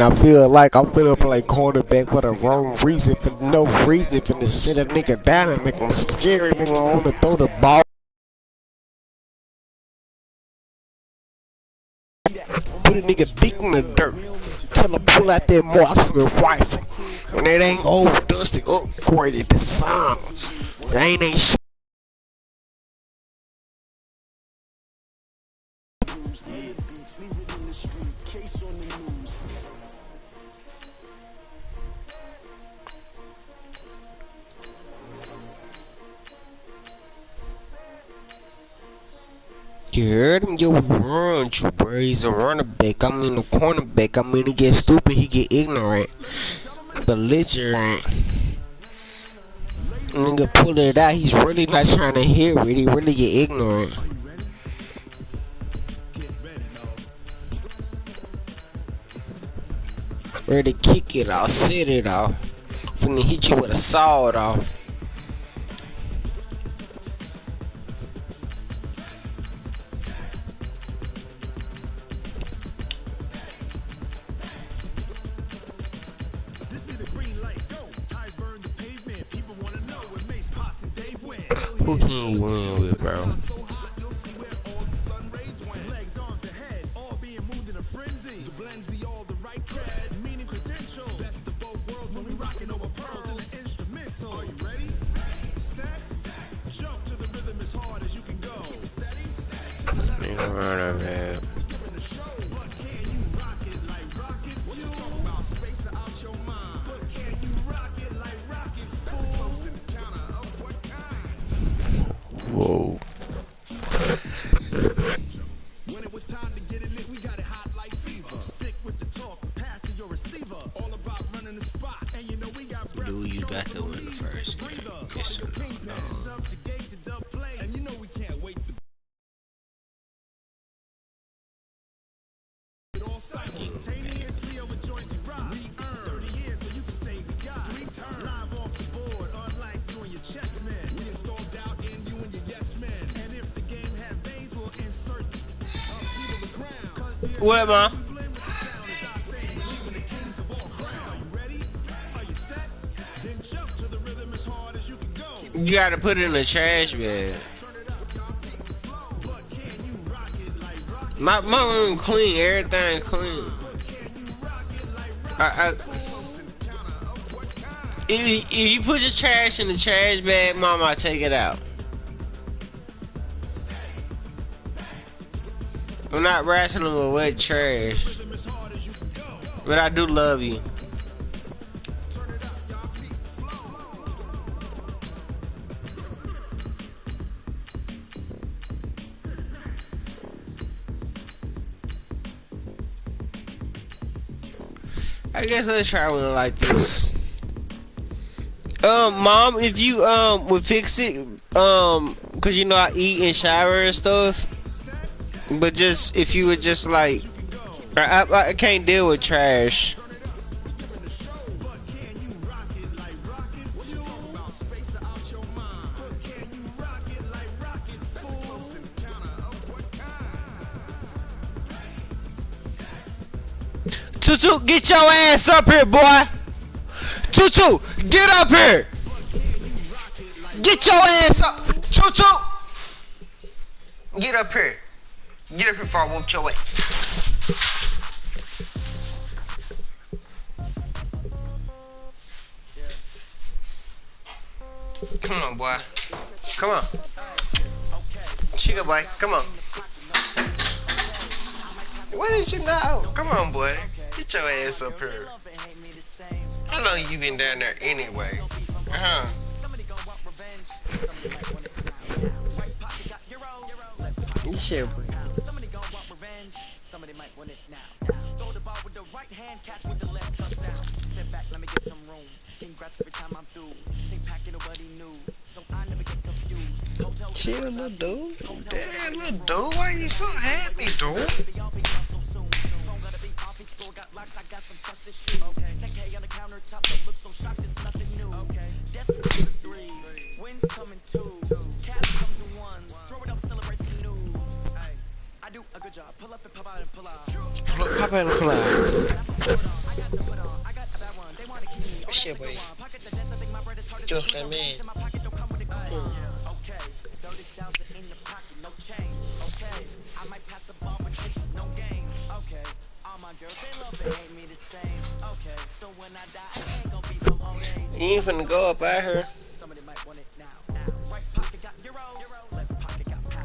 I feel like I'm finna play cornerback for the wrong reason, for no reason, finna sit a nigga down and make him scary, nigga wanna throw the ball. Put a nigga dick in the dirt. Tell him pull out that marksman rifle. And it ain't old dusty upgraded the sound. Ain't shit. You heard him, yo, run, you bro. He's a running back. I mean, a cornerback. I mean, he get stupid, he get ignorant, belligerent. Nigga pull it out. He's really not trying to hear it. He really get ignorant. Ready to kick it off, sit it off. Finna hit you with a sawed off. Who can you win with, bro? Nigga run up there. Whoa. When it was time to get it lit, we got it hot like fever. Sick with the talk, passing your receiver. All about running the spot. And you know we got dude, you got to win the first game. Yes or no? And you know we can't wait to simultaneously over joints you rock. We earn 30 years so you can say we got 3 turns live off the board, unlike you and your chess man. We installed doubt in you and your yes man. And if the game had veins, we'll insert people the ground. What, man? You gotta put it in the trash bag. My room clean, everything clean. If you put your trash in the trash bag, mama, I take it out. I'm not wrestling with wet trash, but I do love you. I guess let's try one like this. Mom, if you would fix it, cause you know I eat and shower and stuff. But just if you would just like, I can't deal with trash. Tutu, get your ass up here, boy. Tutu, get up here. Get your ass up. Tutu, get up here. Get up here before I whoop your ass. Come on, boy. Come on. Chica, boy. Come on. What did you know? Come on, boy. Get your ass up here. How long you been down there anyway? You shit, boy. Chill, little dude. Damn, little dude. Why you so happy, dude? I do a good job. Pull up and pop out and pull out. Pop out and pull out. shit, boy. Just like man. You ain't finna go up at her.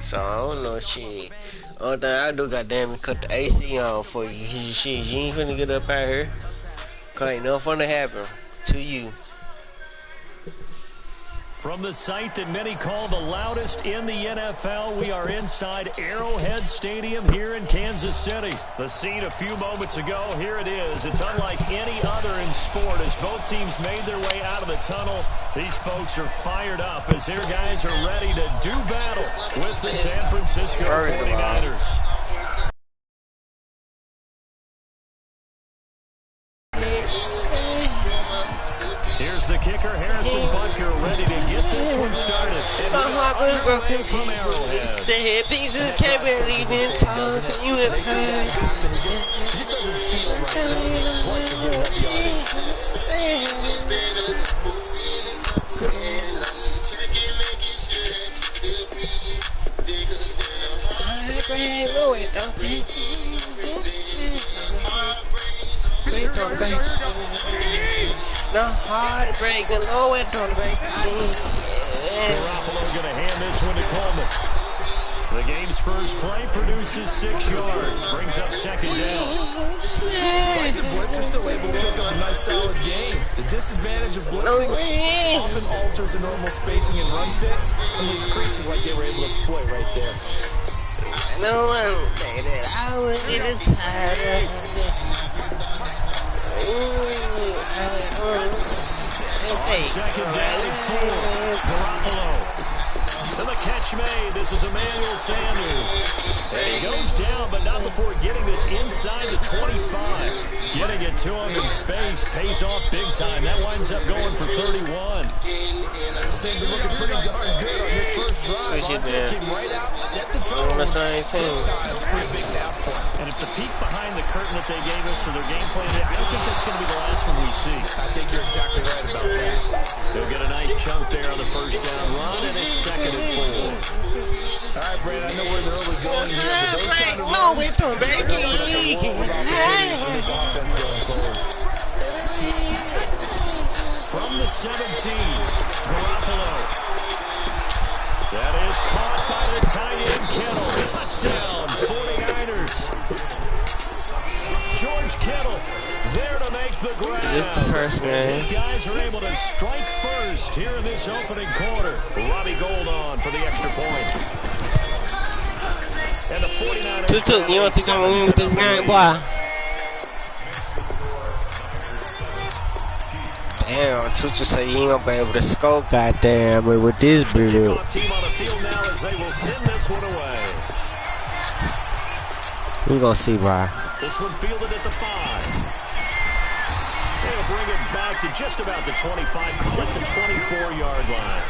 So I don't know shit. Only thing I do, goddamn, cut the AC on for you. Shit, you ain't finna get up out here. Cause ain't nothing finna happen to you. From the site that many call the loudest in the NFL, we are inside Arrowhead Stadium here in Kansas City. The scene a few moments ago, here it is. It's unlike any other in sport as both teams made their way out of the tunnel. These folks are fired up as their guys are ready to do battle with the San Francisco 49ers. Here's the kicker, Harrison Butker, ready to get this one started. Underway from Arrowhead. The head pieces can't believe in time. You have heard. No heartbreak, the low end on the break. Garoppolo going to hand this one to Coleman. The game's first play produces 6 yards, brings up second down. Despite the blitz, they're still able to pick up a nice solid game. The disadvantage of blitzing often alters the normal spacing and run fits, and leaves creases like they were able to exploit right there. No one say that I was getting tired of it. Second down and 4. Garoppolo. And the catch made. This is Emmanuel Sanders. And he goes down, but not before getting this inside the 25. Getting it to him in space pays off big time. That winds up going for 31. Saints are looking pretty darn good on this first drive. Came right out, set the tone. On the same team. Pretty big pass point. And if the peek behind the curtain that they gave us for their game plan, I don't think that's going to be the last one we see. I think you're exactly right about that. They'll get a nice chunk there on the first down run, and it's second and 4. All right, Brad, I know we're in the early going here, but those kind of no, it's on baby. From the 17, Garoppolo. That is caught by the tight end, Kittle. Touchdown, 49ers. George Kittle there to make the grab. Just the first game. These guys are able to strike first here in this opening quarter. Robbie Gould on for the extra point. And the 49ers. Tutu, you don't think I'm going to win with this game, boy? Damn, Tutu say he ain't going to be able to score, goddamn, with this build. Team on the field now as they will send this one away. We gonna see, bro. This one fielded at the 5. They'll bring it back to just about the 25, call it the 24-yard line.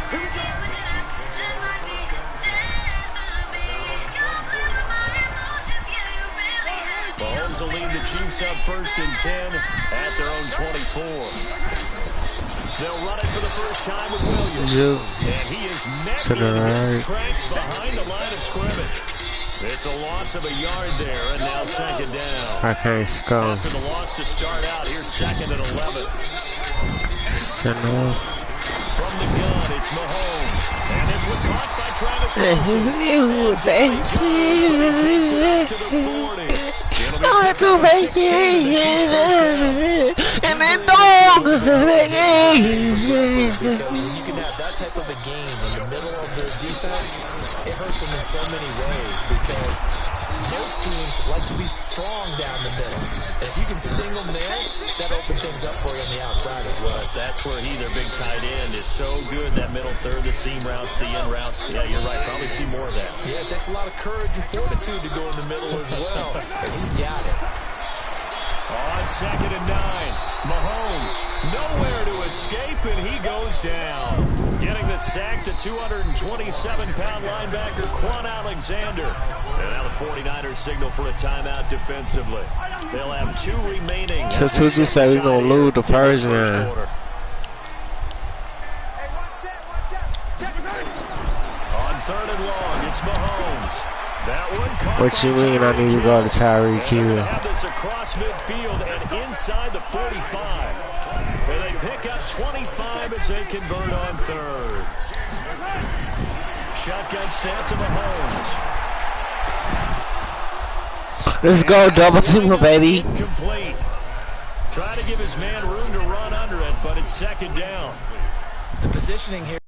Mahomes will lead the Chiefs up first and 10 at their own 24. They'll run it for the first time with Williams. And he is neck in his tracks behind the line of scrimmage. It's a loss of a yard there, and now second down. I can't score. After the loss to start out, here's second and 11. From the gun, it's Mahomes. And this was caught by Travis Kelce. Thanks, man. To the 40. I have to make it. And then dog. Because when you can have that type of a game in the middle of their defense, it hurts them in so many ways because most teams like to be strong down the middle. And if you can sting them there, that opens things up for you on the outside as well. That's where their big tight end is so good, that middle third, the seam routes, the in routes. Yeah, you're right. Probably see more of that. Yeah, it takes a lot of courage and fortitude to go in the middle as well. And he's got it. On second and 9, Mahomes nowhere to escape, and he goes down. Getting the sack to 227-pound linebacker Quan Alexander. And now the 49ers signal for a timeout defensively. They'll have 2 remaining. So Tutu said we're going to lose the first round. What you mean I need to go to Tyreek Hill? Have this across midfield and inside the 45. And they pick up 25 as they convert on third. Shotgun snap to Mahomes. Let's go, double team, baby. Complete. Trying to give his man room to run under it, but it's second down. The positioning here.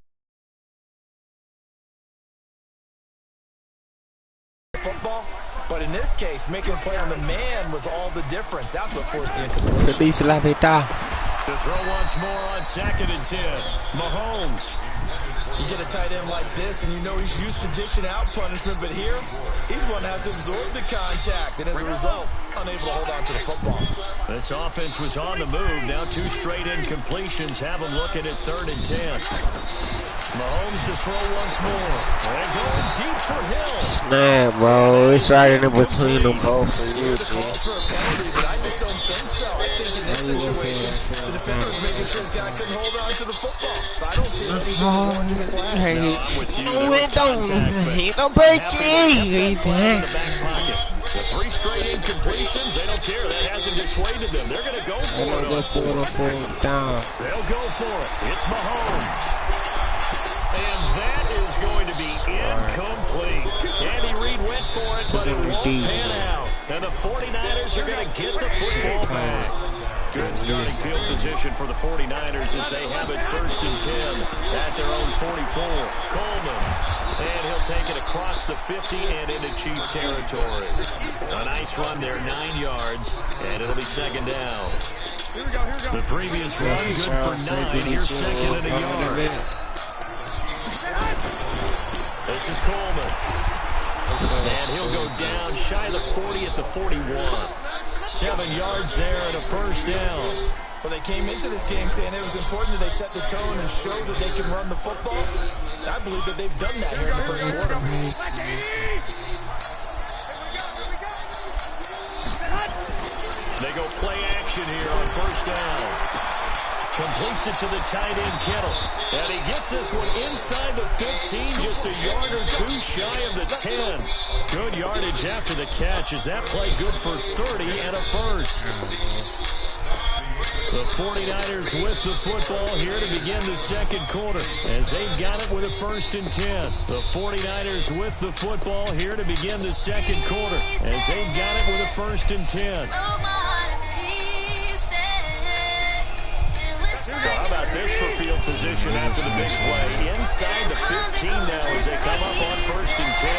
Football, but in this case, making a play on the man was all the difference. That's what forced the incompletion. To throw once more on 2nd and 10. Mahomes. You get a tight end like this, and you know he's used to dishing out punishment, but here, he's going to have to absorb the contact, and as a result, unable to hold on to the football. This offense was on the move. Now 2 straight incompletions have them looking at 3rd and 10. Mahomes to throw once more. And going deep for Hill. Snap, bro. It's right in between them both for you, For a penalty, but I just don't think so. I think in this situation, the defender was making sure the guy couldn't hold on to the football. So I don't see anything warranting the flag. Don't break it. The 3 straight incompletions, they don't care. That hasn't dissuaded them. They're going to go for it. They'll go for it. It's Mahomes. And that is going to be incomplete. Andy Reid went for it, but it won't pan out. And the 49ers are going to get the football back. Good starting field position for the 49ers as they have it 1st and 10 at their own 44. Coleman. And he'll take it across the 50 and into Chiefs territory. A nice run there, 9 yards, and it'll be 2nd down. The previous run, good for 9. Here's 2nd and a yard. This is Coleman. And he'll go down shy of the 40 at the 41. 7 yards there and a 1st down. Well, they came into this game saying it was important that they set the tone and show that they can run the football. I believe that they've done that here in the first quarter. They go play action here on 1st down. Completes it to the tight end, Kittle. And he gets this one inside the 15, just a yard or 2 shy of the 10. Good yardage after the catch. Is that play good for 30 and a 1st? The 49ers with the football here to begin the 2nd quarter as they've got it with a 1st and 10. The 49ers with the football here to begin the 2nd quarter as they've got it with a 1st and 10. So how about this for field position after the big play? Inside the 15 now as they come up on 1st and 10.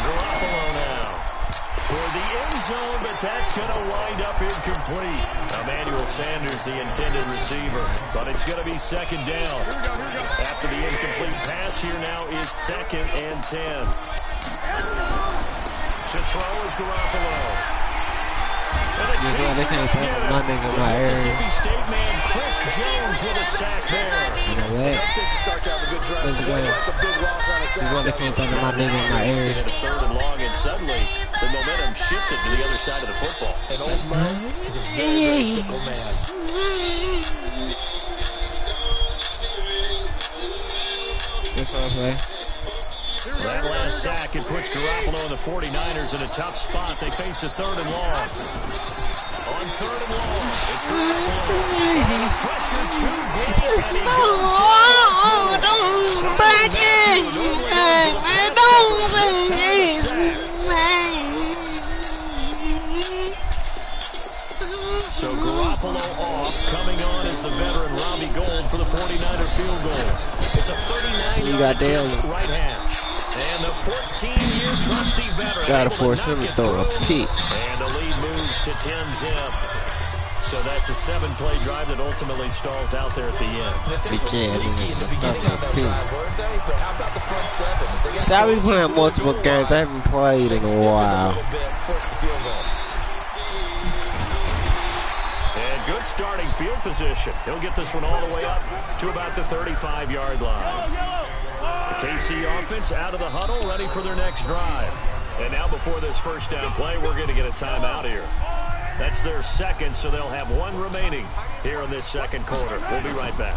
Garoppolo now toward the end zone, but that's going to wind up incomplete. Emmanuel Sanders, the intended receiver, but it's going to be 2nd down. After the incomplete pass here now is 2nd and 10. To throw is Garoppolo. Mississippi State man Chris Jones with a sack there. You know what? Let's go. You want to say something to my nigga in my area? Into 3rd and long, and suddenly the momentum shifted to the other side of the football. And Old Mo is a very fickle man. That's all I play. That last sack, it puts Garoppolo and the 49ers in a tough spot. They face a 3rd and long. On 3rd and long, it's Garoppolo. Pressure too great, and he So Garoppolo off, coming on is the veteran Robbie Gould for the 49er field goal. It's a 39-yard right hash. And the 14-year trusty veteran gotta force him to throw a peek. And the lead moves to 10-zip. So that's a 7-play drive that ultimately stalls out there at the end. So I've been playing multiple games. I haven't played in a while. And good starting field position. He'll get this one all the way up to about the 35-yard line. The KC offense out of the huddle, ready for their next drive. And now before this 1st down play, we're going to get a timeout here. That's their 2nd, so they'll have 1 remaining here in this 2nd quarter. We'll be right back.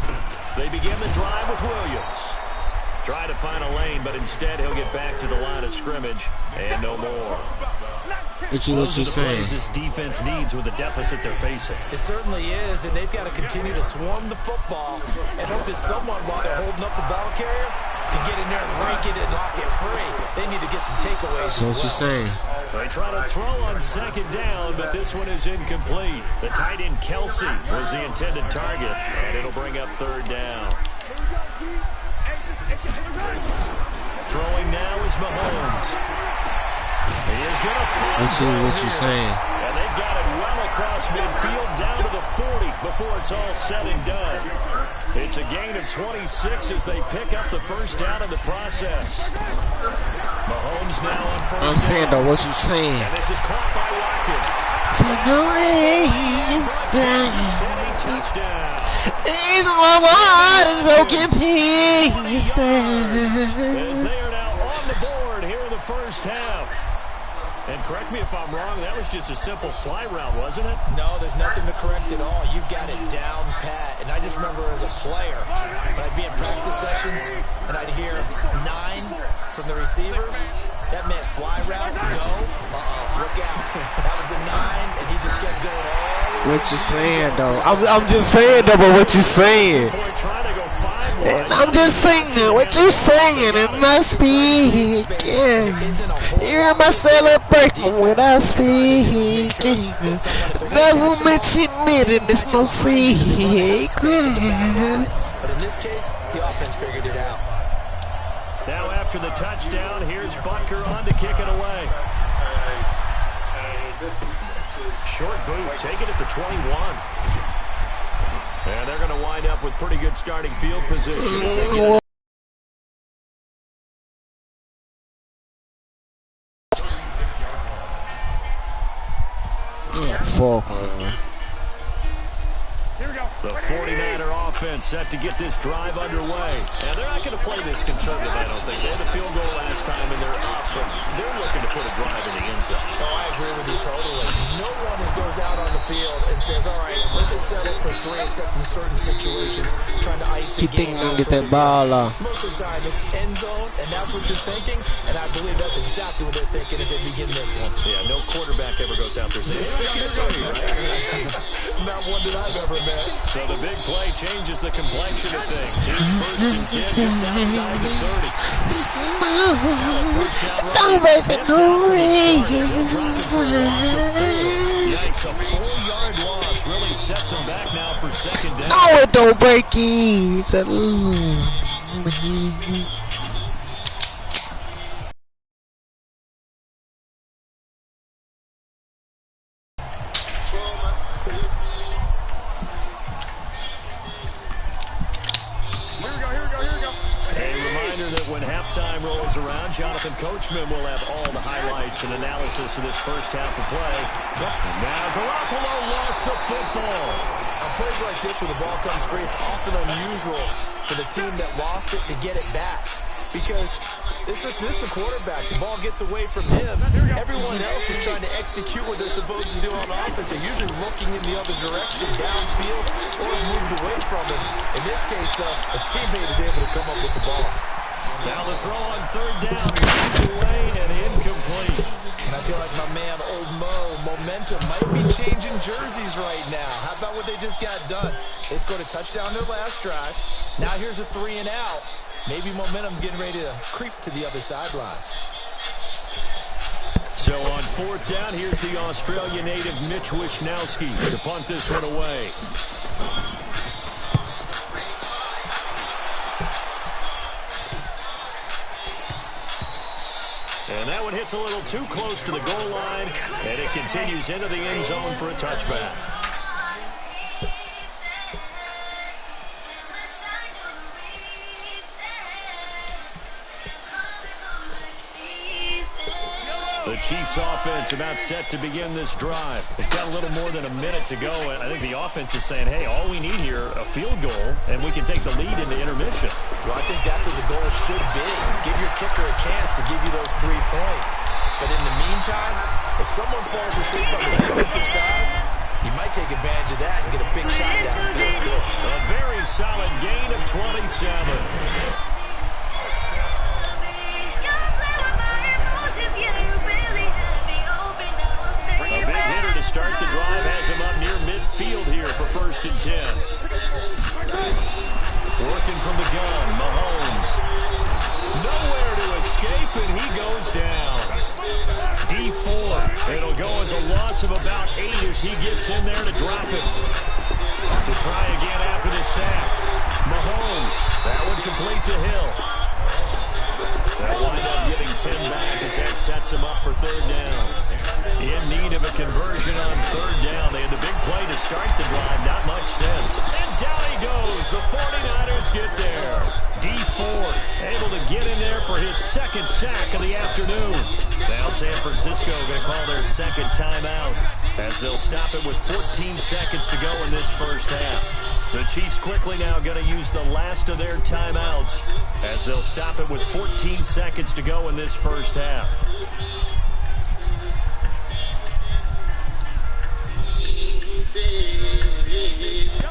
They begin the drive with Williams. Try to find a lane, but instead he'll get back to the line of scrimmage and no more. What you saying? This defense needs with the deficit they're facing. It certainly is, and they've got to continue to swarm the football and hope that someone, while they're holding up the ball carrier, can get in there and rank it and knock it free. They need to get some takeaways. So what you saying? They try to throw on second down, but this one is incomplete. The tight end Kelsey was the intended target, and it'll bring up third down. Throwing now is Mahomes. He is going to find what you saying? And they've got it well across midfield down to the 40 before it's all said and done. It's a gain of 26 as they pick up the first down in the process. Mahomes now on first down. I'm saying though, what you saying? And this is caught by Watkins. Touchdown. It's my heart is broken pieces. As they are now on the board here in the first half. And correct me if I'm wrong, that was just a simple fly route, wasn't it? No, there's nothing to correct at all. You've got it down pat. And I just remember as a player, when I'd be in practice sessions and I'd hear 9 from the receivers, that meant fly route, go, look out. That was the 9, and he just kept going all. What you saying though? I'm just saying though, but what you saying? And I'm just saying what you saying, and I speak. Yeah. Hear my celebration when I speak. Never mention it, and there's no secret. But in this case, the offense figured it out. Now after the touchdown, here's Butker on to kick it away. Short boot, take it at the 21. And they're going to wind up with pretty good starting field position as they get it. Fuck, man. The 49er offense set to get this drive underway. And they're not going to play this conservative, I don't think. They had a field goal last time, and they're up, but they're looking to put a drive in the end zone. Oh, I agree with you totally. No one goes out on the field and says, all right, let's just settle for 3, except in certain situations, trying to ice the game out. Get that ball off. Most of the time, it's end zone, and that's what you're thinking, and I believe that's exactly what they're thinking as they begin this one. Yeah, no quarterback ever goes out there saying, Not one that I've ever met. so the big play changes the complexion of things. Here's first and 10 just outside the 30. Don't make it go Yikes, a 4-yard loss really sets them back now for second down. No, it don't break it. Jonathan Coachman will have all the highlights and analysis of this first half of play. And now Garoppolo lost the football. On plays like this where the ball comes free, it's often unusual for the team that lost it to get it back. Because this is the quarterback. The ball gets away from him. Everyone else is trying to execute what they're supposed to do on offense. They're usually looking in the other direction, downfield, or moved away from him. In this case, though, a teammate is able to come up with the ball. Now the throw on third down, away and incomplete. And I feel like my man, Old Mo, momentum might be changing jerseys right now. How about what they just got done? They scored a touchdown their last drive. Now here's a 3 and out. Maybe momentum's getting ready to creep to the other sideline. So on fourth down, here's the Australia native Mitch Wishnowski to punt this one away. And that one hits a little too close to the goal line, and it continues into the end zone for a touchback. The Chiefs offense about set to begin this drive. They've got a little more than a minute to go, and I think the offense is saying, hey, all we need here, a field goal, and we can take the lead into intermission. Well, I think that's what the goal should be. Give your kicker a chance to give you those 3 points. But in the meantime, if someone falls asleep on the defensive side, you might take advantage of that and get a big shot downfield, too. A very solid gain of 27. loss of about 8 as he gets in there to drop it. To try again after the sack. Mahomes, that one complete to Hill. They'll wind up getting 10 back as that sets him up for 3rd down. In need of a conversion on 3rd down. They had the big play to start the drive. Not much sense. And down he goes. The 49ers get there. D Ford able to get in there for his 2nd sack of the afternoon. Now San Francisco going to call their 2nd timeout as they'll stop it with 14 seconds to go in this first half. The Chiefs quickly now going to use the last of their timeouts as they'll stop it with 14 seconds to go in this first half.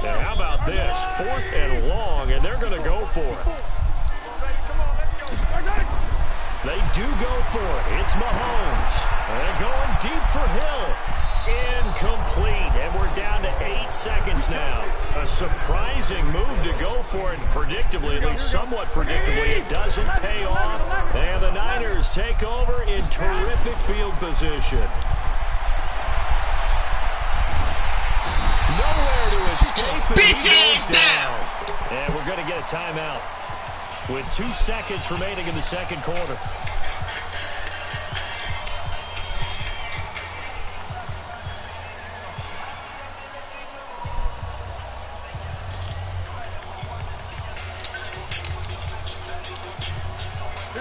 And how about this? 4th and long, and they're going to go for it. They do go for it. It's Mahomes. And they're going deep for Hill. Incomplete. And we're down to 8 seconds now. A surprising move to go for it. Predictably, at least somewhat predictably, it doesn't pay off. And the Niners take over in terrific field position. Nowhere to escape. Bitches down. And we're going to get a timeout with 2 seconds remaining in the 2nd quarter.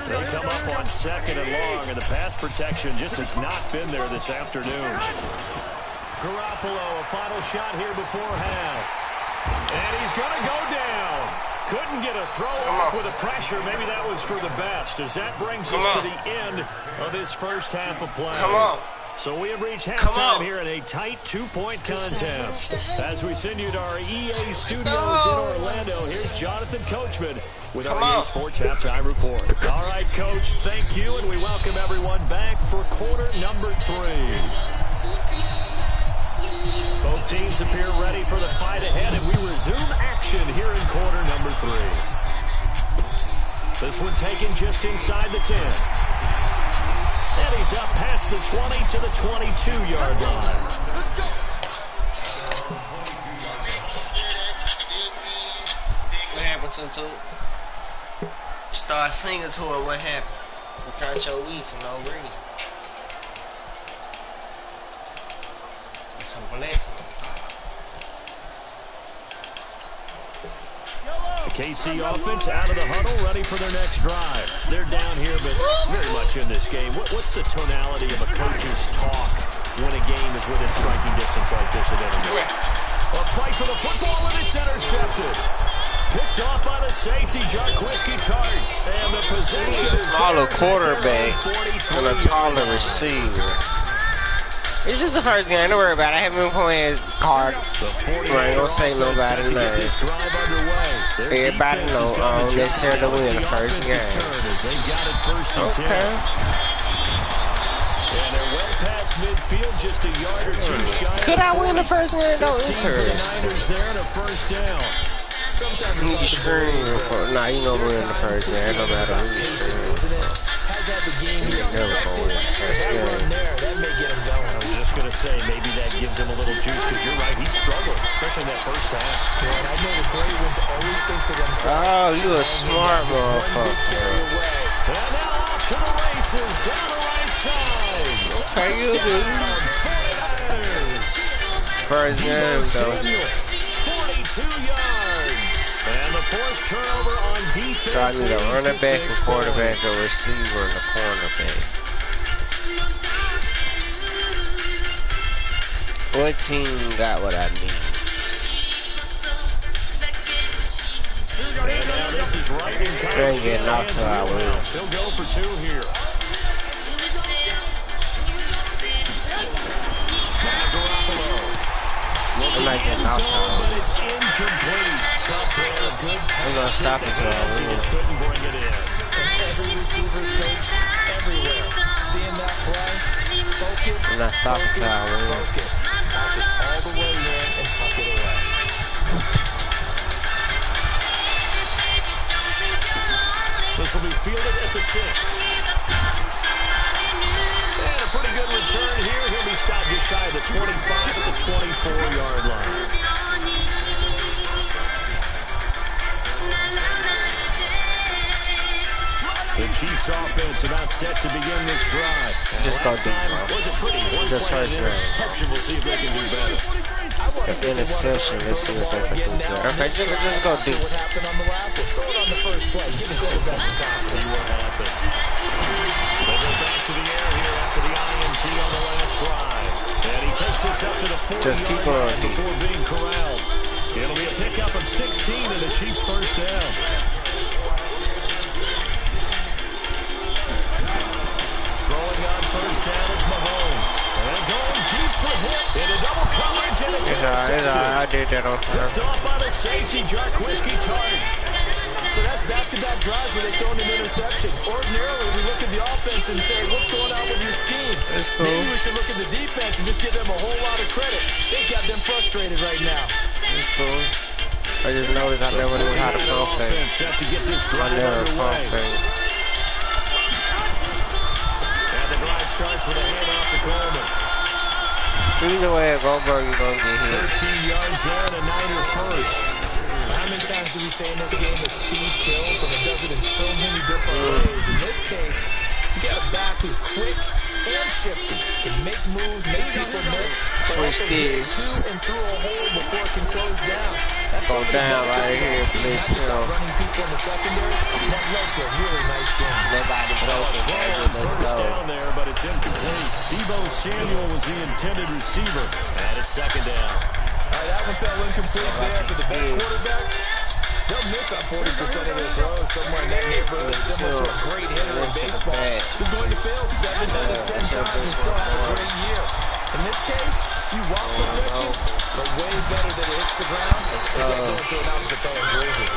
They come up on 2nd and long, and the pass protection just has not been there this afternoon. Garoppolo, a final shot here before half. And he's going to go down. Couldn't get a throw off with the pressure. Maybe that was for the best, as that brings us to the end of this first half of play. So we have reached halftime here in a tight 2-point contest. As we send you to our EA studios in Orlando, here's Jonathan Coachman with our EA Sports Halftime Report. All right, Coach, thank you, and we welcome everyone back for quarter number 3. Both teams appear ready for the fight ahead, and we resume action here in quarter number 3. This one taken just inside the 10. And he's up past the 20 to the 22-yard line. What happened to it? Start singing to her what happened. You found your weed for no reason. It's a blessing. The KC offense out of the huddle, ready for their next drive. They're down here, but very much in this game. What's the tonality of a coach's talk when a game is within striking distance like this at any moment? A fight for the football, and it's intercepted. Picked off by the safety, Jarquiski Tart. And the possession is smaller quarterback and a taller receiver. It's just the first game. Don't worry about it. I haven't been playing Cardi. I ain't gonna say nobody nothing. Everybody know I don't necessarily win the first game. Okay. Could I win the first game? No, it's hers. Who you screaming for? Nah, you know win the first game. No matter who you screaming for. You never gonna win the first game. Going to say maybe that gives him a little juice, because you're right, he struggled, especially in that first half. Yeah, and I know the great ones always think to themselves, oh, you a smart motherfucker. And now off to the races down the right side. Okay, you do. First game though. 42 yards. And the forced turnover on defense. So I need a running back, a quarterback, a receiver, and a cornerback. What team got what I need? And now this is right in They ain't getting knocked till I win. He'll go for 2 here. I'm not getting knocked till I win. It's incomplete. I'm not stopping till I win. Couldn't bring it in. every receiver's coach, everywhere, seeing that play, focus, I'm not stopping till I win. focus. Pass it all the way in and tuck it away. This will be fielded at the 6. And a pretty good return here. He'll be stopped just shy of the 25 at the 24-yard line. The Chiefs offense about set to begin this drive. Just go deep, bro. Just first down. We'll see if they can do better. If interception, let's see what they can do better. Okay, just go deep. What happened on the last one? Throw it on the first play. Give the quarterback some confidence. See what happens. They go back to the air here after the INT on the last drive. And he takes this up to the 40-yard line before being corralled. It'll be a pickup of 16 and the Chiefs' first down. Throwing on first down is Mahomes. And going deep for hit. Into double coverage and it's I did that on time. picked off by the safety, Jarquiski Tardy. So that's back-to-back drives where they've thrown an interception. Ordinarily, we look at the offense and say, what's going on with your scheme? That's cool. Maybe we should look at the defense and just give them a whole lot of credit. They've got them frustrated right now. That's cool. I just noticed I never knew how to pump fake. Set to get this I drive never pump underway. fake. And the drive starts with a handoff to Coleman. Either way, Goldberg, you're going to get hit. 13 yards there and a Niner first. How many times do we say in this game that speed kills, and it does it in so many different ways? In this case, you got a back who's quick and shifty, can make moves, make people miss, but also get to and through a hole before it can close down. That's Go down right here, please. running people in the secondary. That led to a really nice game. Nobody broken, baby. Let's First go. down there, but it's incomplete. Debo Samuel was the intended receiver. And it's second down. All right, that one fell incomplete there for the best quarterbacks. They'll miss on 40% of their throws somewhere in that neighborhood, similar to a great hitter in baseball who's going to fail 7 out of 10 times and still have a great year. In this case, you want protection, but way better than it hits the ground. It's going to an opposite color jersey.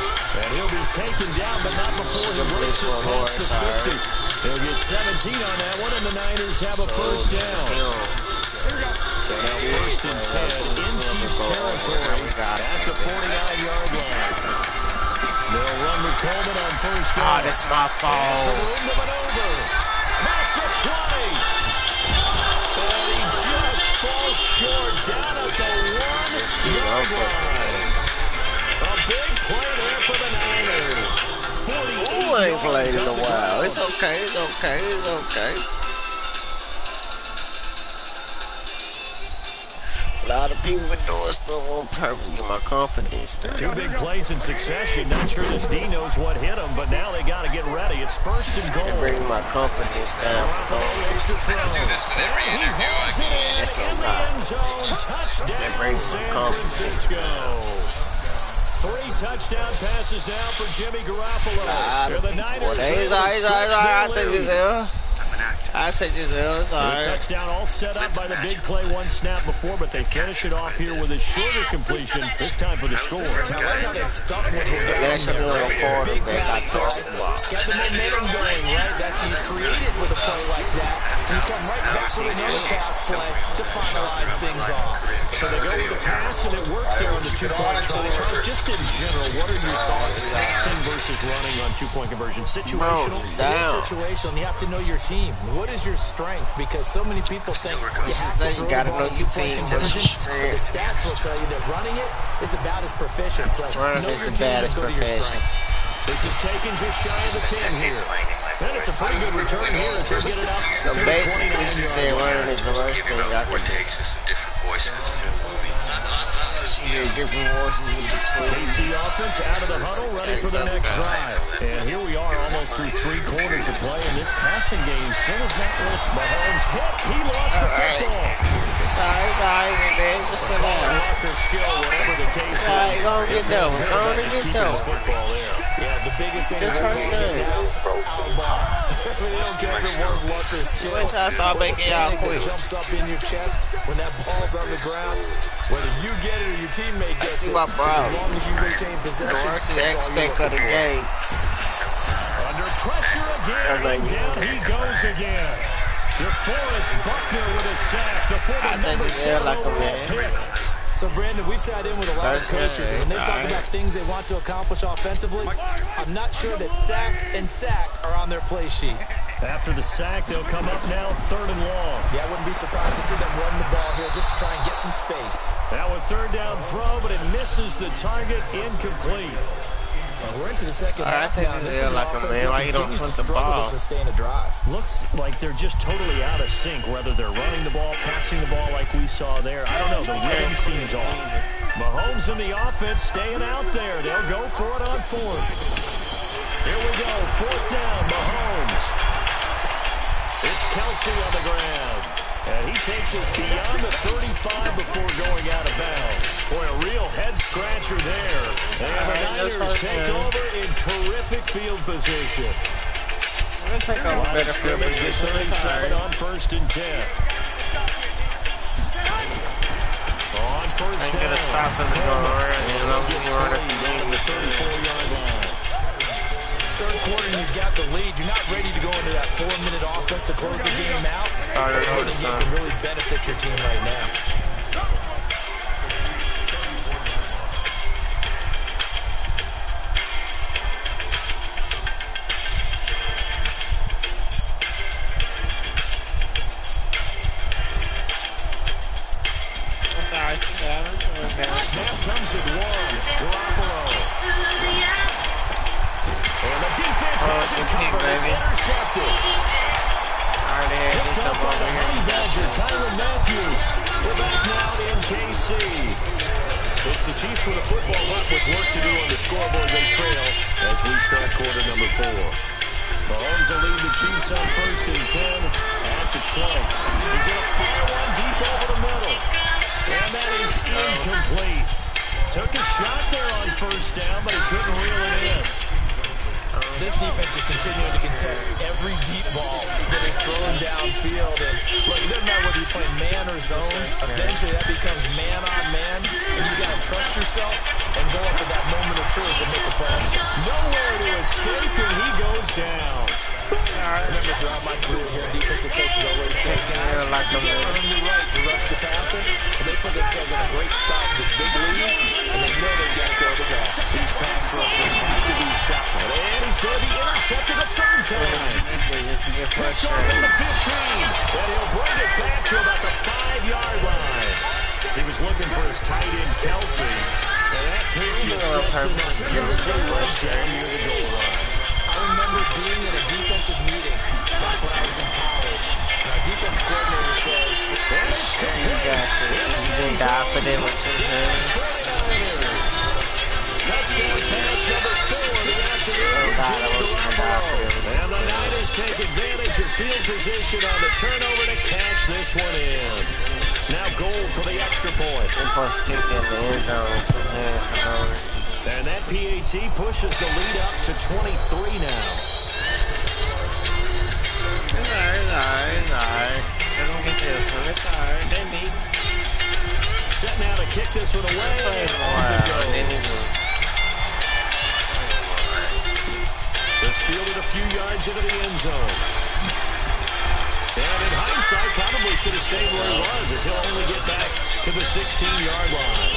And he'll be taken down, but not before he breaks it past the 50. He'll get 17 on that one, and the Niners have a first down. So now first and 10 in Chiefs territory at the 49-yard line. They'll run with Coleman on first down. Ah, that's my fault. Room to maneuver. That's the 20. And he just falls short down at the 1-yard line. A big play there for the Niners. Ooh, I ain't played in a while. It's okay, it's okay, it's okay. A lot of people been doing stuff on purpose to get my confidence down. Two big plays in succession. Not sure this D knows what hit him, but now they got to get ready. It's first and goal. They bring my confidence down. I don't do this with every interview I get. That's so nice. They bring my confidence down. 3 touchdown passes now for Jimmy Garoppolo. The Niners. I'll take this L. I'll take this L. It's all right. Touchdown all set up by the big play one snap before, but they finish it off here with a shorter completion, this time for the score. That's a little quarterback. I thought. Got the momentum going, right? That's how you create it with a play like that. You come right back with another pass play to finalize things off. So they go with the pass, and it works there on the 2-point conversion. Just in general, what are your thoughts? Passing versus running on 2-point conversion. Situational? Situational. You have to know your team. What is your strength? Because so many people think you have to throw the ball in 2-point conversion. But the stats will tell you that running it is about as proficient. So Running is the baddest profession. This is taken just shy of the 10 here. And it's a pretty good return here as they get it up. So basically, she said running is the worst thing I can do. Takes with some different voices in the movie. She hear different voices in between. KC offense out of the huddle, ready for the next drive. And here we are almost through 3 quarters of play, and this passing game still is not list. Mahomes hit. He lost the football. It's all right, man. Just sit down. Walker's skill, whatever the case is. All right, go and get that one. Go on and get that one. Football there. Yeah, the biggest thing Just first thing. they don't care if it was luck or skill. Wait till I start making y'all quick. Jumps up in your chest when that ball's on the ground. Whether you get it or your teammate gets it, my just problem. as long as you retain possession, The worst that's all you're aspect of the looking for. game. Under pressure again, and down he goes again. DeForest Buckner with a sack before the number 7 last hit. So, Brandon, we've sat in with a lot of coaches, and when they talk about things they want to accomplish offensively, I'm not sure that sack and sack are on their play sheet. After the sack, they'll come up now 3rd and long. Yeah, I wouldn't be surprised to see them run the ball here just to try and get some space. Now a 3rd down throw, but it misses the target, incomplete. We're into the second half now. This is an like a offense man. that Why you don't continues push to the struggle ball? to sustain a drive. Looks like they're just totally out of sync, whether they're running the ball, passing the ball like we saw there. I don't know. The rhythm seems off. Mahomes and the offense staying out there. They'll go for it on 4th. Here we go. 4th down, Mahomes. It's Kelsey on the ground. And he takes us beyond the 35 before going out of bounds. Boy, a real head-scratcher there. And the Niners take over in terrific field position. We're going to take a better field position. 37 on 1st and 10. On 1st I ain't down. going to stop us going around. You know, Get free down the 34-yard line. 3rd quarter, you've got the lead. You're not ready to go into that 4-minute offense to close the game out. Started over, You son. can really benefit your team right now. Snap comes at 1. Garoppolo. And the defense has it covered. It's intercepted. Alright, Picked some up by over the here. Honey Badger, Tyrann Mathieu. We're back now in KC. It's the Chiefs with a football, but with work to do on the scoreboard. They trail as we start quarter number 4. Mahomes will lead the Chiefs on 1st and 10 at the 20. He's going to fire one deep over the middle. And that is incomplete. Took a shot there on 1st down, but he couldn't reel it in. This defense is continuing to contest every deep ball that is thrown downfield. And look, it doesn't matter whether you play man or zone. Eventually, that becomes man on man, and you got to trust yourself and go up at that moment of truth and make a play. Nowhere to escape, and he goes down. I remember throughout my career here, defensive coaches always say, guys, like you got to earn the right to rush the passer. And they put themselves in a great spot with this big lead, and they know they got to throw the ball. These pass rushers have to be stopped. And he's going to be intercepted a 3rd time. Picked off at the 15. And he'll bring it back to about the 5-yard line. He was looking for his tight end, Kelsey. And that clearly sets him up right down near the goal line. I remember being in a defensive meeting back when I was in college. And our defense coordinator says, You got this. You didn't die for them with 2 hands. Touchdown pass number 4 of the afternoon. And the Niners take advantage of field position on the turnover to cash this one in. Now goal for the extra point. Plus kick in the end zone with 2 hands for no reason. And that PAT pushes the lead up to 23 now. It's alright. They're gonna get this one. It's alright. They beat. Set now to kick this one away. This fielded a few yards into the end zone. And in hindsight, probably should have stayed where he was, as he'll only get back to the 16-yard line.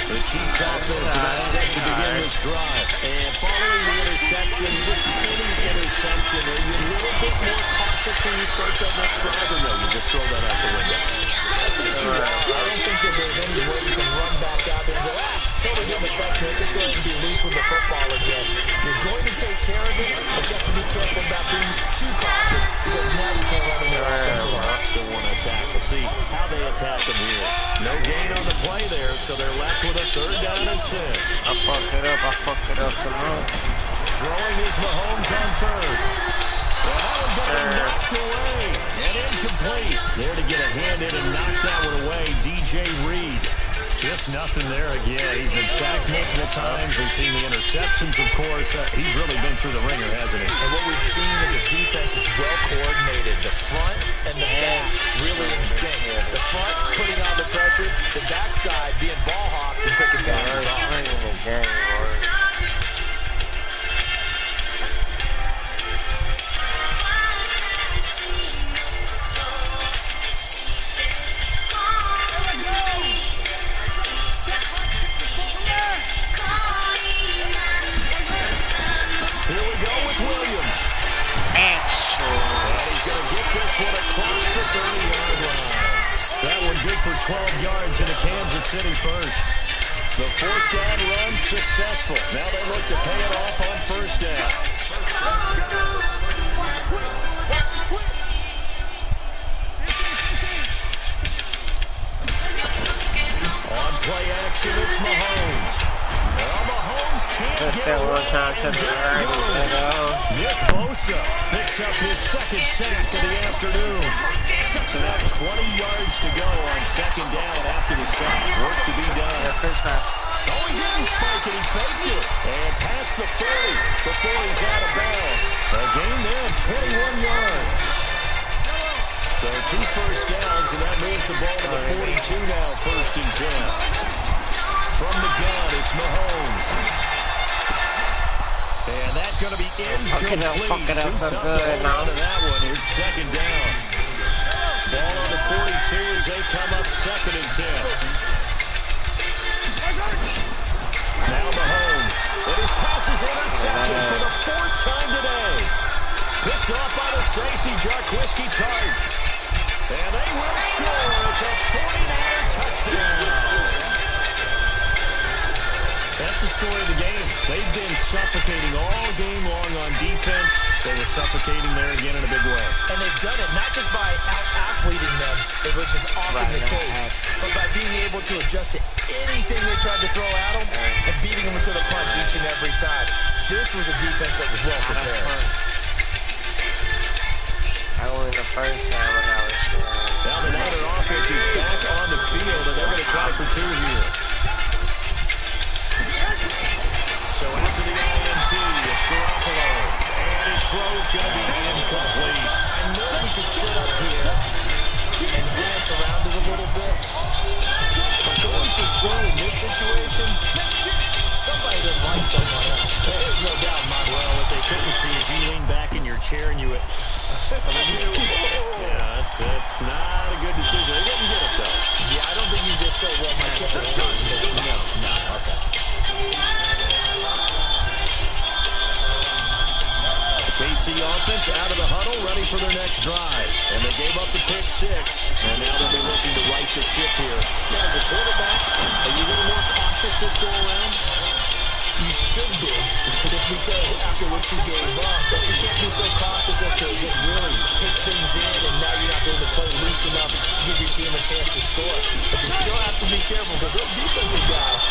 The Chiefs offense about set to begin this drive. And following the interception, just any interception, are you a little bit more cautious when you start that next drive, or no, you just throw that out the window? I don't think that there's any way you can run back out there and go, totally get the effect here. Just go ahead and be loose with the football again. You're going to take care of it, but you have to be careful about being too cautious because now you can't run in your offensive line. Still want to attack. We'll see how they attack them here. No gain on the play there, so they're left with a 3rd down and 6. I fucked it up some more. Throwing is Mahomes on 3rd. Well, that one got knocked away and incomplete. There to get a hand in and knock that one away, DJ Reed. Just nothing there again. He's been sacked multiple times. We've seen the interceptions, of course. He's really been through the ringer, hasn't he? And what we've seen is a defense that's well coordinated. The front and the back really in sync. The front putting on the pressure, the backside being ball hawks and picking passes off. Here we go with Williams. Extra. 12 yards into Kansas City first. The fourth down run successful. Now they look to pay it off on first down. On play action, it's Mahomes. Well, Mahomes can't get that away. one time to the right. Nick Bosa picks up his second sack of the afternoon. So that's 20 yards to go on second down after the stop. Work to be done. Oh, he didn't spike it. He faked it. And past the 30 before he's out of bounds. A gain there of 21 yards. So 2 first downs, and that moves the ball to the 42 now, first and 10. From the gun, it's Mahomes. And that's going to be incomplete. Fuck it up so good now. That one is second down. Ball on the 42 as they come up second and 10. Now Mahomes. And his pass is intercepted for the 4th time today. Picked off by the safety, Jarquiski Tart. And they will score. It's a 49er touchdown. That's the story of the game. They've been suffocating all game long on defense. They were suffocating there again in a big way. And they've done it not just by out-athleting them, which is often the case, but by being able to adjust to anything they tried to throw at them and beating them to the punch each and every time. This was a defense that was well prepared. I won the first time when I was sure. Now the Niner offense is back on the field, and they're going to try for 2 here. So after the INT, it's Garoppolo. And his throw is going to be incomplete. I know we could sit up here and dance around it a little bit, but going for 2 in this situation, somebody doesn't like someone else. There's no doubt, Manuel, what they couldn't see is you lean back in your chair and you went, yeah, that's not a good decision. They didn't get it, though. Yeah, I don't think you just say, well, my kicker didn't miss. No, okay. KC offense out of the huddle, ready for their next drive. And they gave up the pick 6, and now they'll be looking to right the ship here. Now, as a quarterback, are you a little more cautious this go around? You should be, just because after what you gave up, but you can't be so cautious as to just really take things in, and now you're not going to play loose enough to give your team a chance to score. But you still have to be careful, because those defensive guys,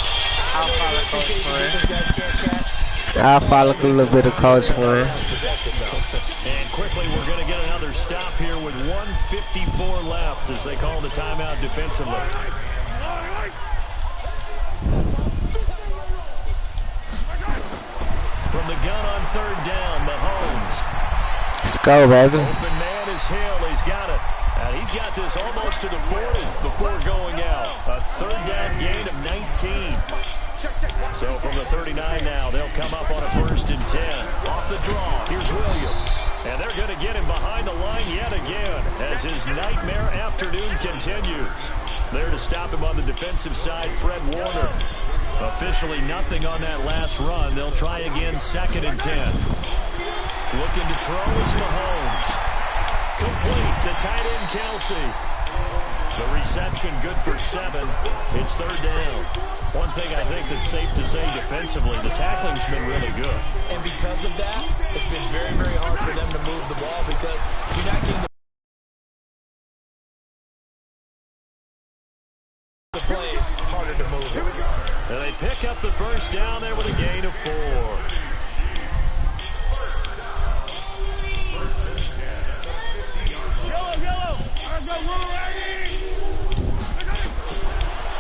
I'll follow Coach defensive guys can't catch. I'll follow a little bit of Coach Warren. And quickly, we're going to get another stop here with 1:54 left as they call the timeout defensively. From the gun on third down, Mahomes. Let's go, baby. Open man is Hill. He's got it. And he's got this almost to the 40 before going out. A third down gain of 19. So from the 39 now, they'll come up on a 1st and 10. Off the draw, here's Williams. And they're going to get him behind the line yet again as his nightmare afternoon continues. There to stop him on the defensive side, Fred Warner. Officially nothing on that last run. They'll try again, 2nd and 10. Looking to throw is Mahomes. Complete to tight end Kelsey. The reception good for 7. It's 3rd down. One thing I think that's safe to say defensively, the tackling's been really good. And because of that, it's been very, very hard for them to move the ball because you're not getting the plays, harder to move it. And they pick up the first down there with a gain of 4.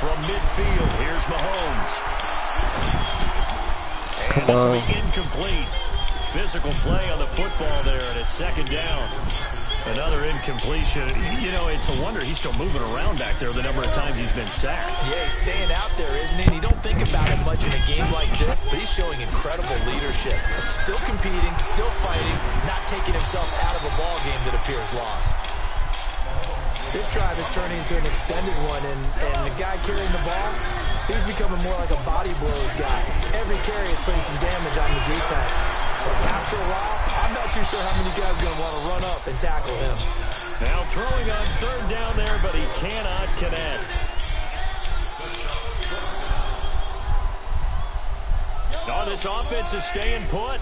From midfield, here's Mahomes. Come on. Incomplete. Physical play on the football there, and it's 2nd down. Another incompletion. You know, it's a wonder he's still moving around back there the number of times he's been sacked. Yeah, he's staying out there, isn't he? And you don't think about it much in a game like this, but he's showing incredible leadership. Still competing, still fighting, not taking himself out of a ball game that appears lost. This drive is turning into an extended one, and the guy carrying the ball, he's becoming more like a body blows guy. Every carry is putting some damage on the defense. So after a while, I'm not too sure how many guys are going to want to run up and tackle him. Now throwing on third down there, but he cannot connect. No, this offense is staying put.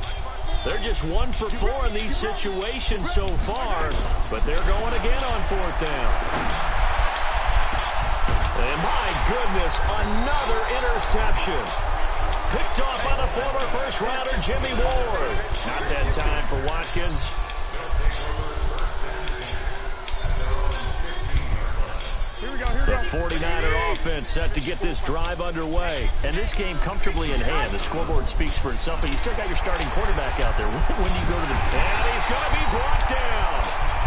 They're just 1 for 4 in these situations so far, but they're going again on fourth down. And my goodness, another interception. Picked off by the former first-rounder Jimmy Ward. Not that time for Watkins. The 49er offense set to get this drive underway. And this game comfortably in hand. The scoreboard speaks for itself, but you still got your starting quarterback out there. When do you go to the... And he's going to be brought down.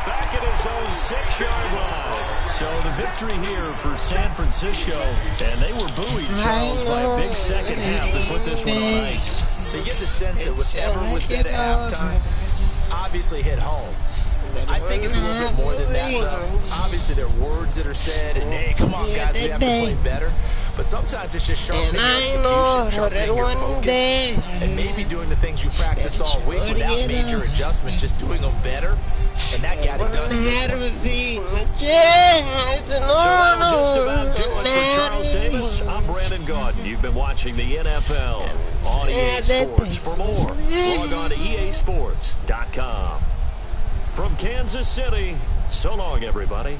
Back at his own 6-yard line. So the victory here for San Francisco. And they were buoyed, Charles, by a big second half that put this one on ice. So you get the sense that whatever was said at halftime obviously hit home. I think it's a little bit more than that, though. Obviously, there are words that are said, and hey, come on, guys, we have to play better. But sometimes it's just sharpening your execution, sharpening your focus, and maybe doing the things you practiced all week without major adjustment, just doing them better, and that got it done. So that'll just about do it for Charles Davis. I'm Brandon Gaudin. You've been watching the NFL on EA Sports. For more, log on to easports.com. From Kansas City, so long, everybody.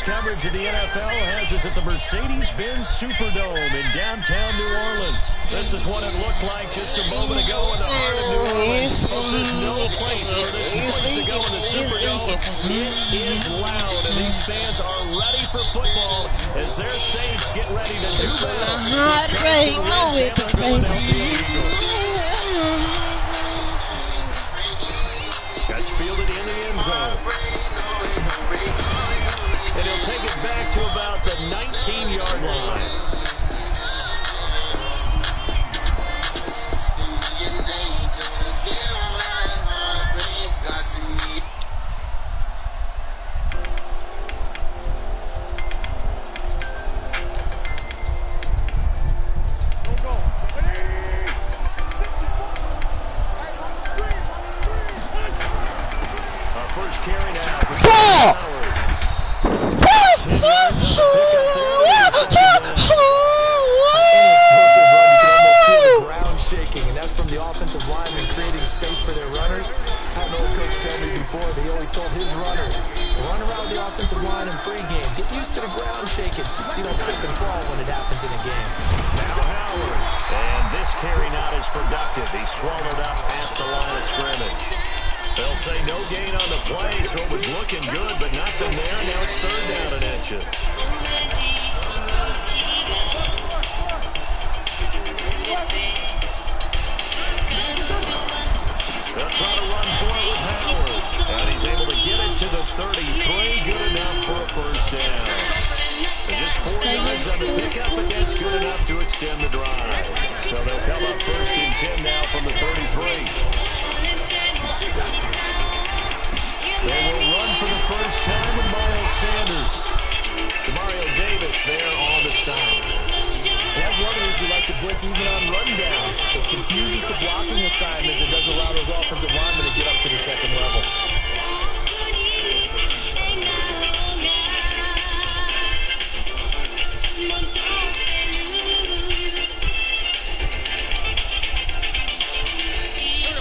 This coverage of the NFL has us at the Mercedes-Benz Superdome in downtown New Orleans. This is what it looked like just a moment ago in the heart of New Orleans. Folks, there's no place for this place to go in the Superdome. It is loud, and these fans are ready for football as their saints get ready to do battle. That's fielded in the end zone. And he'll take it back to about the 19-yard line.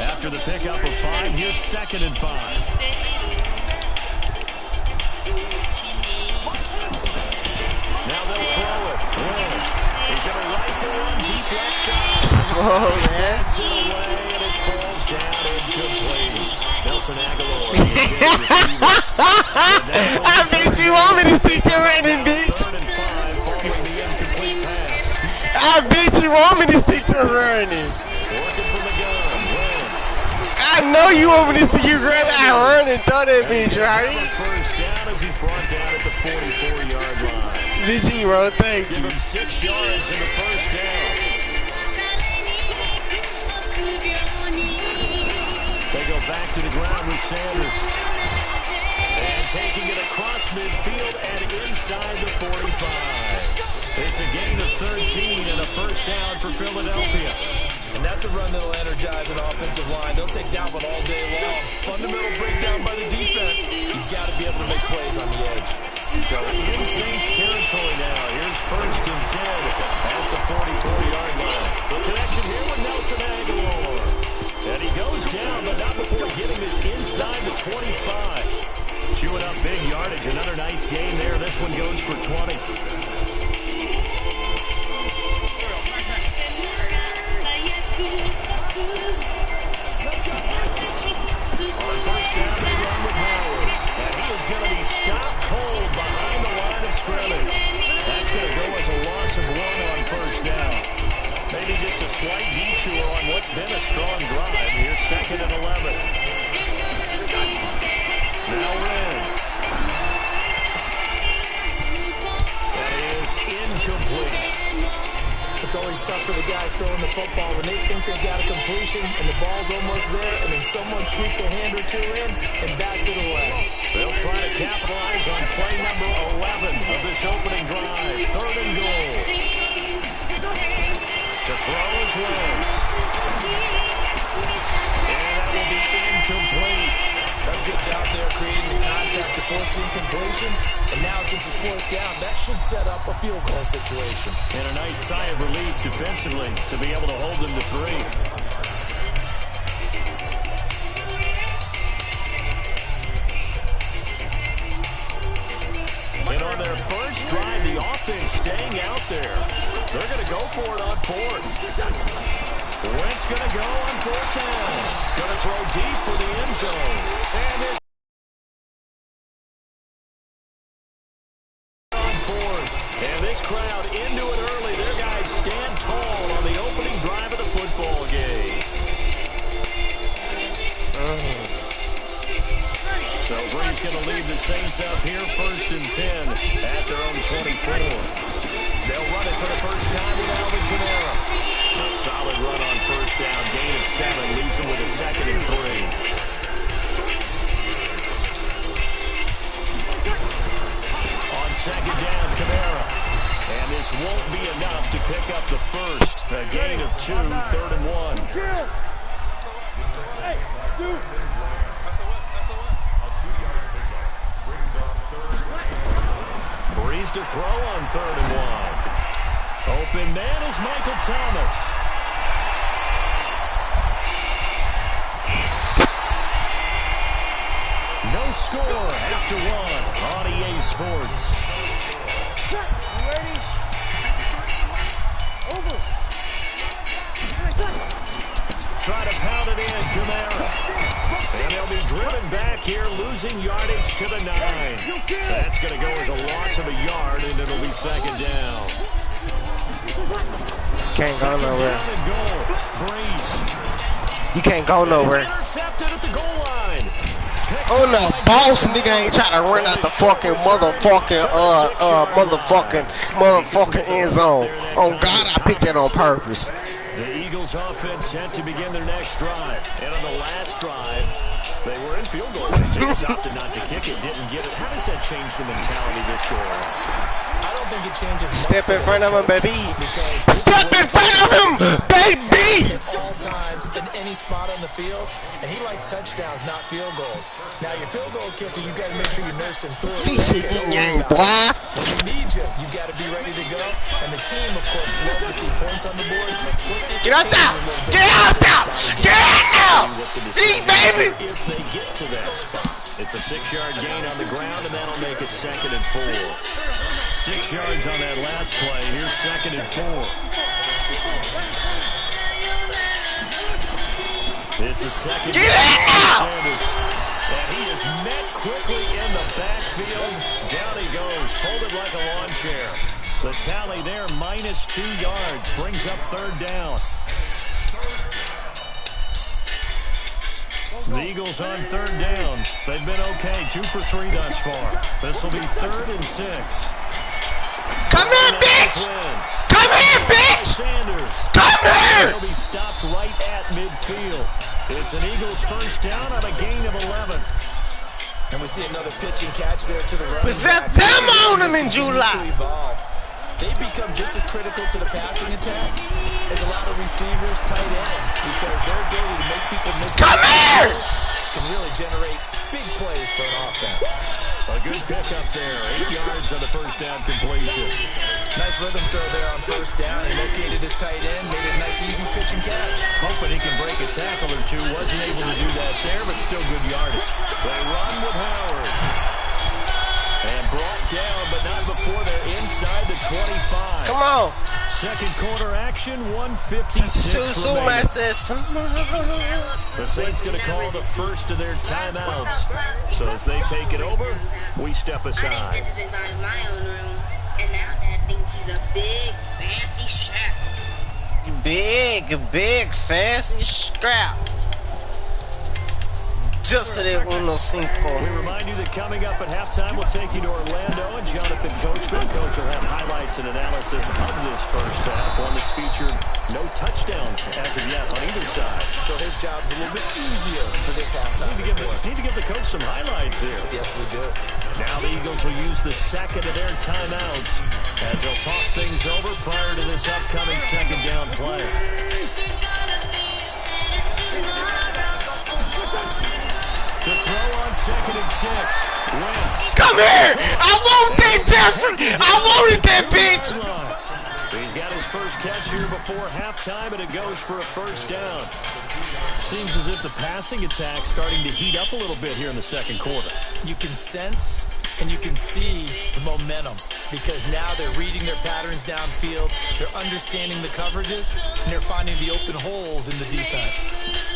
After the pickup of 5, here's 2nd and 5. Now they'll throw it. Wentz. He's got a rifle run deep left side. Oh, man. Gets it away, and it falls down incomplete. Nelson Aguilar. I bet you want me to stick to running, bitch. 3rd and 5 following the incomplete pass. I bet you want me to stick to running. Working from the gun. I know you want me to stick your run. I run and throw that bitch, right? First down as he's brought down at the 44-yard line. GG, bro. Thank you. Give him 6 yards in the first down. They go back to the ground with Sanders. And taking it across midfield and inside the 45. It's a gain of 13 and a first down for Philadelphia. And that's a run that'll energize an offensive line. They'll take that one all day long. Fundamental breakdown by the defense. You've got to be able to make plays on the edge. So in Saints territory now. Here's 1st and 10 at the 44-yard line. The connection here with Nelson Aguilar. And he goes down, but not before getting this inside the 25. Chewing up big yardage. Another nice gain there. This one goes for 20. Been a strong drive. Here's 2nd and 11. Now Wentz. That is incomplete. It's always tough for the guys throwing the football when they think they've got a completion and the ball's almost there, and then someone sneaks a hand or two in and bats it away. They'll try to capitalize on play number 11 of this opening drive. 3rd and goal. To throw is Wentz. Incomplete. That's a good job there creating the contact to force the incompletion. And now since it's 4th down, that should set up a field goal situation. And a nice sigh of relief defensively to be able to hold them to 3. And on on their first drive, the offense staying out there. They're going to go for it on fourth. Wentz going to go on fourth down. Going to throw deep for the end zone. And it's on fourth. And this crowd into it early. Their guys stand tall on the opening drive of the football game. So Brees going to lead the Saints up here, 1st and 10 at their own 24. They'll run it for the first time with Alvin Kamara. A solid run on first down, gain of 7, leaves them with a 2nd and 3. On 2nd down, Kamara. And this won't be enough to pick up the first. A gain of 2, 3rd and 1. Brees to throw on 3rd and 1. Open man is Michael Thomas. No score after 1 on EA Sports. Try to pound it in, Kamara. And they'll be driven back here, losing yardage to the 9. That's going to go as a loss of a yard, and it'll be 2nd down. Can't go nowhere. Brees. You can't go nowhere. Intercepted at the goal line. Oh no, boss nigga ain't trying to run out the fucking motherfucking end zone. Oh God, I picked that on purpose. The Eagles offense set to begin their next drive. And on the last drive, they were in field goal range. They opted not to kick it, didn't get it. How does that change the mentality this go around? I don't think it changes much. Step in front of him, baby. Step in front of him, baby. At all times, in any spot on the field, and he likes touchdowns, not field goals. Now, your field goal kicker, you got to make sure you nurse him through. This shit ain't boy. When you need you got to be ready to go. And the team, of course, loves to see points on the board. Get out there! Get out there! Get out there! Eat, baby! If they get to that spot, it's a 6-yard gain on the ground, and that'll make it 2nd and 4. 6 yards on that last play. Here's 2nd and 4. It's a 2nd. Get out! And he is met quickly in the backfield. Down he goes, folded like a lawn chair. The tally there, minus 2 yards, brings up 3rd down. The Eagles on 3rd down. They've been okay, 2 for 3 thus far. This will be 3rd and 6. Come here, bitch! Come here, bitch! Sanders. Come here! He'll be stopped right at midfield. It's an Eagles first down on a gain of 11. And we see another pitch and catch there to the right. But September on him in July. They become just as critical to the passing attack as a lot of receivers, tight ends, because their ability to make people miss. Come here! Can really generate big plays for an offense. A good pickup there. 8 yards on the first down completion. Nice rhythm throw there on first down. He located his tight end, made it a nice, easy pitch and catch. Hoping he can break a tackle or two. Wasn't able to do that there, but still good yardage. They run with Howard. And brought down, but not before they're inside the 25. Come on. Second quarter action, 1:56 remaining. The Saints going to call the first of their timeouts. So as they take it over, we step aside. I didn't get to design my own room, and now Dad thinks he's a big, fancy chef. Big, fancy scrap. Just so that uno cinco. We remind you that coming up at halftime, we'll take you to Orlando and Jonathan Coachman. Coach will have highlights and analysis of this first half, one that's featured no touchdowns as of yet on either side. So his job's a little bit easier for this halftime. Need to give the coach some highlights here. Yes, we do. Now the Eagles will use the second of their timeouts as they'll talk things over prior to this upcoming second down play. To throw on 2nd and 6. Wentz. Come here! I want that, Jeffrey! I wanted that, bitch! He's got his first catch here before halftime, and it goes for a first down. Seems as if the passing attack's starting to heat up a little bit here in the second quarter. You can sense and you can see the momentum because now they're reading their patterns downfield, they're understanding the coverages, and they're finding the open holes in the defense.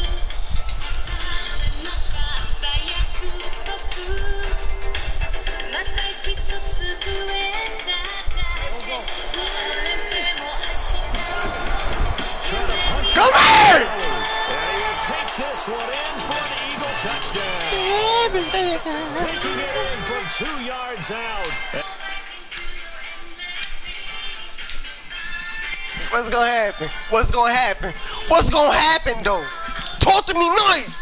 Come here! And he'll take this one in for an Eagle touchdown. Taking it in from 2 yards out. What's gonna happen? What's gonna happen? What's gonna happen though? Talk to me nice.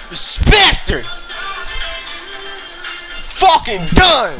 Respect her. Fucking done.